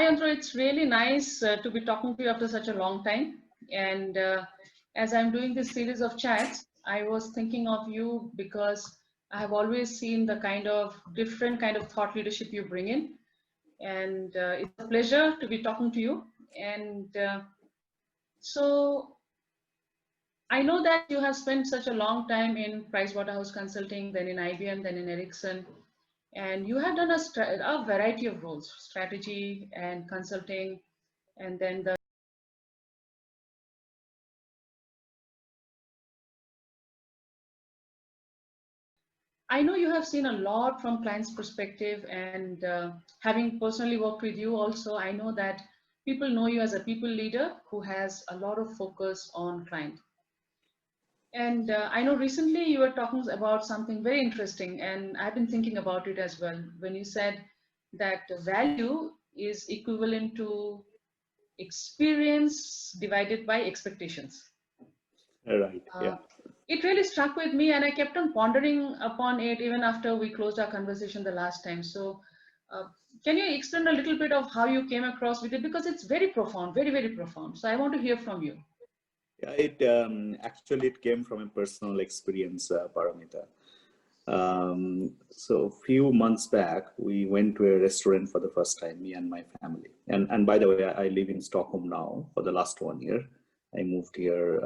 Hi, Andrew. It's really nice to be talking to you after such a long time. And as I'm doing this series of chats, I was thinking of you because I have always seen the kind of different kind of thought leadership you bring in. And it's a pleasure to be talking to you. And so I know that you have spent such a long time in Pricewaterhouse Consulting, then in IBM, then in Ericsson. And you have done a variety of roles, strategy and consulting, and then the I know you have seen a lot from client's perspective, and having personally worked with you also, I know that people know you as a people leader who has a lot of focus on client. And I know recently you were talking about something very interesting, and I've been thinking about it as well. When you said that value is equivalent to experience divided by expectations. Right. Yeah. It really struck with me, and I kept on pondering upon it even after we closed our conversation the last time. So, can you explain a little bit of how you came across with it? Because it's very profound, very, very profound. So, I want to hear from you. Yeah, it actually it came from a personal experience, Paramita. So a few months back, we went to a restaurant for the first time, me and my family. And by the way, I live in Stockholm now for the last 1 year. I moved here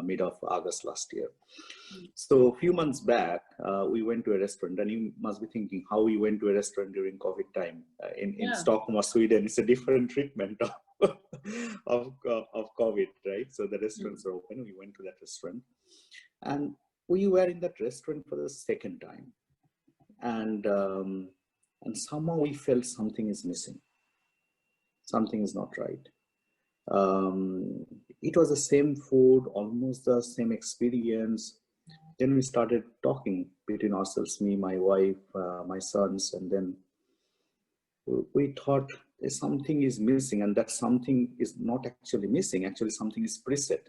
mid of August last year. So a few months back, we went to a restaurant, and you must be thinking how we went to a restaurant during COVID time in Stockholm or Sweden. It's a different treatment of COVID, right? So the restaurants are open. We went to that restaurant, and we were in that restaurant for the second time, and somehow we felt something is missing. Something is not right. It was the same food, almost the same experience. Then we started talking between ourselves, me, my wife, my sons, and then we thought something is missing, and that something is not actually missing. Actually, something is preset,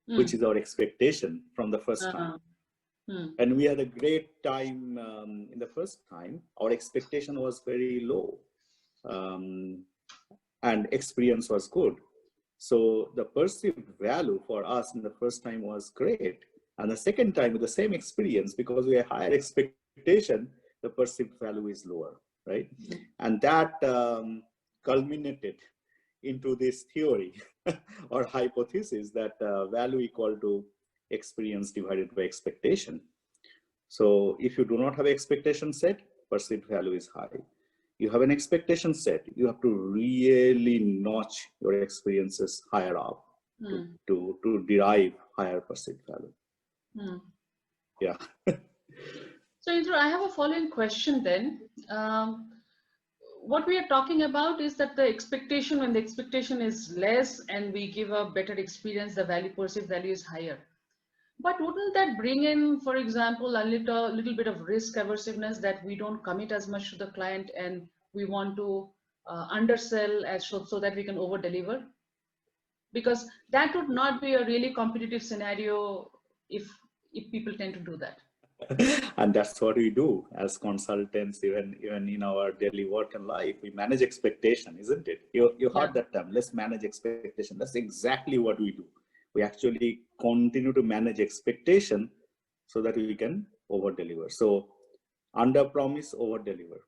which is our expectation from the first time. And we had a great time in the first time. Our expectation was very low, and experience was good. So the perceived value for us in the first time was great. And the second time with the same experience, because we had higher expectation, the perceived value is lower, right? And that culminated into this theory or hypothesis that value equal to experience divided by expectation. So if you do not have expectation set, perceived value is high. You have an expectation set, you have to really notch your experiences higher up to derive higher perceived value. Yeah. So, Indra, I have a following question then. What we are talking about is that the expectation, when the expectation is less and we give a better experience, the value, perceived value is higher. But wouldn't that bring in, for example, a little bit of risk aversiveness, that we don't commit as much to the client and we want to undersell so that we can over deliver? Because that would not be a really competitive scenario if people tend to do that. And that's what we do as consultants, even in our daily work and life. We manage expectation, isn't it? You heard that term, let's manage expectation. That's exactly what we do. We actually continue to manage expectation so that we can over deliver. So under promise, over deliver.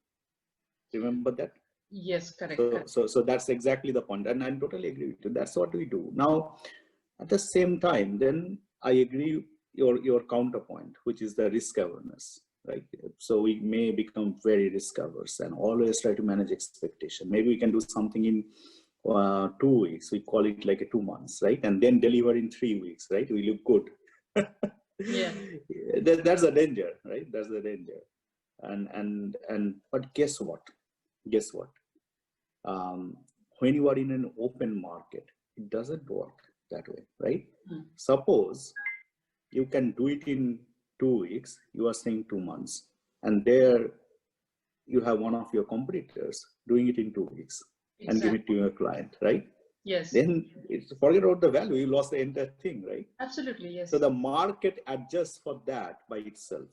Remember that? Yes, correct. So that's exactly the point, and I totally agree with you. That's what we do. Now, at the same time, then I agree your counterpoint, which is the risk awareness, right? So we may become very risk averse and always try to manage expectation. Maybe we can do something in 2 weeks. We call it like a 2 months, right? And then deliver in 3 weeks, right? We look good. Yeah. That's the danger, right? That's the danger. But guess what? When you are in an open market, it doesn't work that way, right? Suppose you can do it in 2 weeks, you are saying 2 months, and there you have one of your competitors doing it in 2 weeks and give it to your client, right? Yes. Then forget about the value, you lost the entire thing, right? Absolutely, yes. So the market adjusts for that by itself,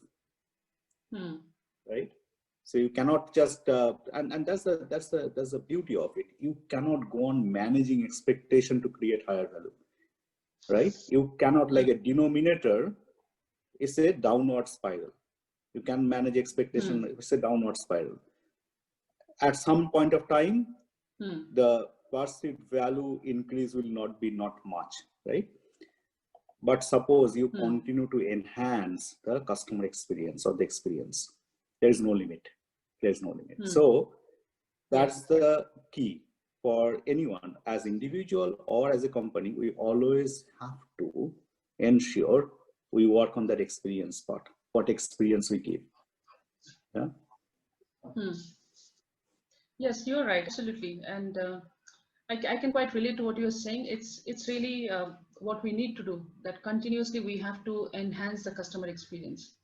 right? So you cannot just, and that's the beauty of it. You cannot go on managing expectation to create higher value, right? You cannot, like a denominator is a downward spiral. You can manage expectation, it's a downward spiral. At some point of time, the perceived value increase will not be not much, right? But suppose you continue to enhance the customer experience or the experience, there is no limit. There's no limit. So that's the key for anyone, as individual or as a company. We always have to ensure we work on that experience part, what experience we give. Yeah. Yes, you're right, absolutely. And I can quite relate to what you're saying. It's really what we need to do, that continuously we have to enhance the customer experience.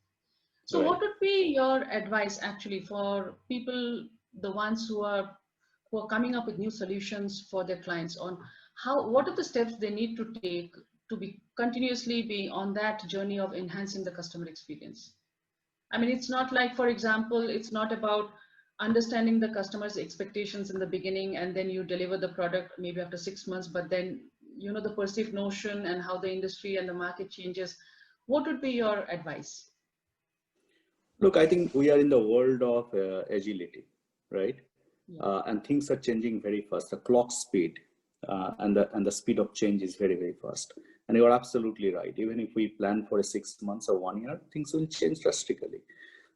So Right. what would be your advice actually for people, the ones who are coming up with new solutions for their clients, on what are the steps they need to take to be continuously be on that journey of enhancing the customer experience? I mean, it's not like, for example, it's not about understanding the customer's expectations in the beginning and then you deliver the product maybe after 6 months, but then, you know, the perceived notion and how the industry and the market changes. What would be your advice? Look, I think we are in the world of agility, right? And things are changing very fast. The clock speed and the speed of change is very, very fast. And you are absolutely right. Even if we plan for a 6 months or 1 year, things will change drastically.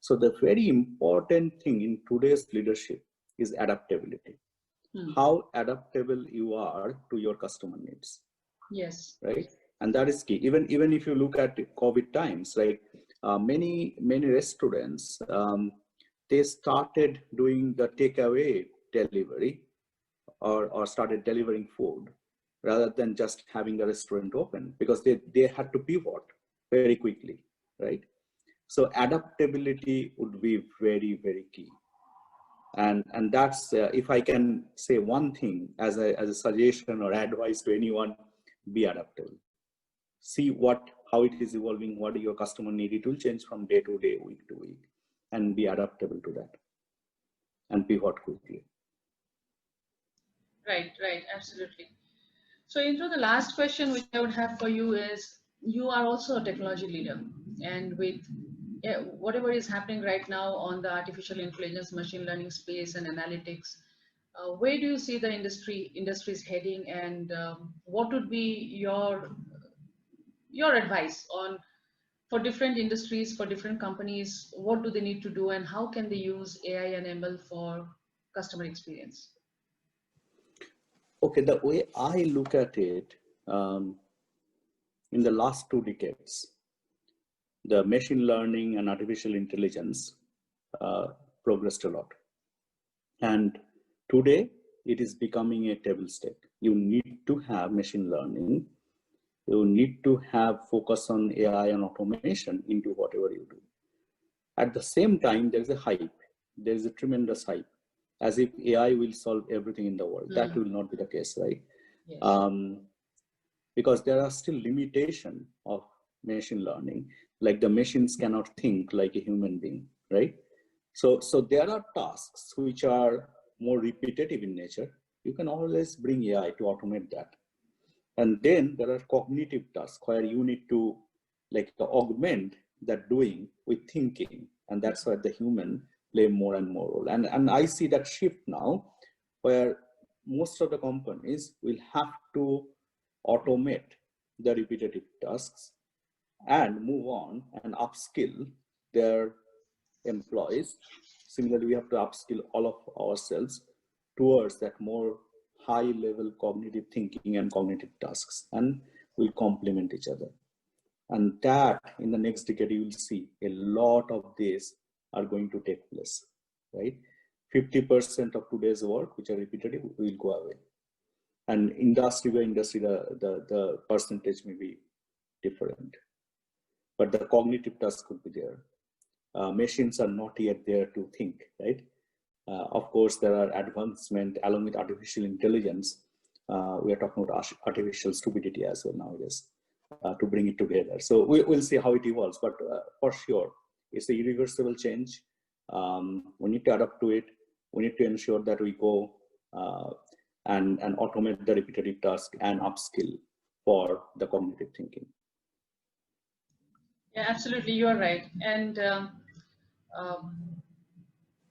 So the very important thing in today's leadership is adaptability. How adaptable you are to your customer needs. Yes. Right. And that is key. Even if you look at COVID times, right? Many restaurants, they started doing the takeaway delivery or started delivering food rather than just having the restaurant open, because they had to pivot very quickly, right? So adaptability would be very, very key. And that's, if I can say one thing as a suggestion or advice to anyone, be adaptable. See how it is evolving, what your customer need. It will change from day to day, week to week, and be adaptable to that and pivot quickly. Right, absolutely. So Indra, the last question which I would have for you is, you are also a technology leader, and with whatever is happening right now on the artificial intelligence, machine learning space and analytics, where do you see the industries heading, and what would be your advice on, for different industries, for different companies, what do they need to do and how can they use AI and ML for customer experience? Okay, the way I look at it, in the last 2 decades, the machine learning and artificial intelligence progressed a lot. And today, it is becoming a table stake. You need to have machine learning. You need to have focus on AI and automation into whatever you do. At the same time, there's a hype. There's a tremendous hype, as if AI will solve everything in the world. That will not be the case, right? Yes. Because there are still limitations of machine learning, like the machines cannot think like a human being, right? So there are tasks which are more repetitive in nature. You can always bring AI to automate that. And then there are cognitive tasks where you need to like augment that doing with thinking. And that's where the human play more and more role. And I see that shift now, where most of the companies will have to automate the repetitive tasks and move on and upskill their employees. Similarly, we have to upskill all of ourselves towards that more high level cognitive thinking and cognitive tasks, and will complement each other. And that in the next decade, you will see a lot of this are going to take place, right? 50% of today's work, which are repetitive, will go away. And industry by industry, the percentage may be different, but the cognitive task could be there. Machines are not yet there to think, right? Of course, there are advancements along with artificial intelligence. We are talking about artificial stupidity as well nowadays, to bring it together. So we'll see how it evolves, but for sure, it's a irreversible change. We need to adapt to it. We need to ensure that we go and automate the repetitive task and upskill for the cognitive thinking. Yeah, absolutely, you are right. And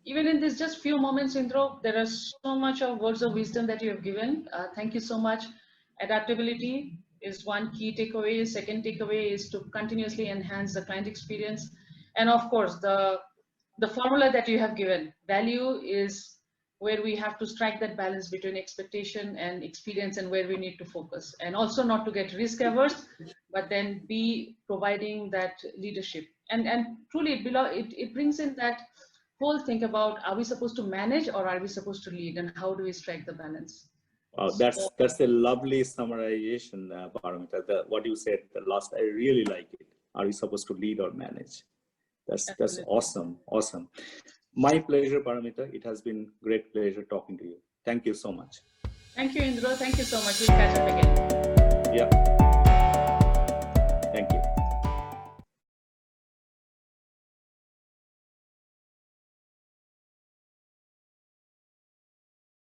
even in this just few moments, Indro, there are so much of words of wisdom that you have given. Thank you so much. Adaptability is one key takeaway. Second takeaway is to continuously enhance the client experience. And of course, the formula that you have given, value is where we have to strike that balance between expectation and experience and where we need to focus. And also not to get risk averse, but then be providing that leadership. And truly it brings in that whole think about, are we supposed to manage or are we supposed to lead, and how do we strike the balance? Wow, that's a lovely summarization, Paramita. What you said the last, I really like it. Are we supposed to lead or manage? That's awesome, awesome. My pleasure, Paramita. It has been great pleasure talking to you. Thank you so much. Thank you, Indra. Thank you so much. We'll catch up again.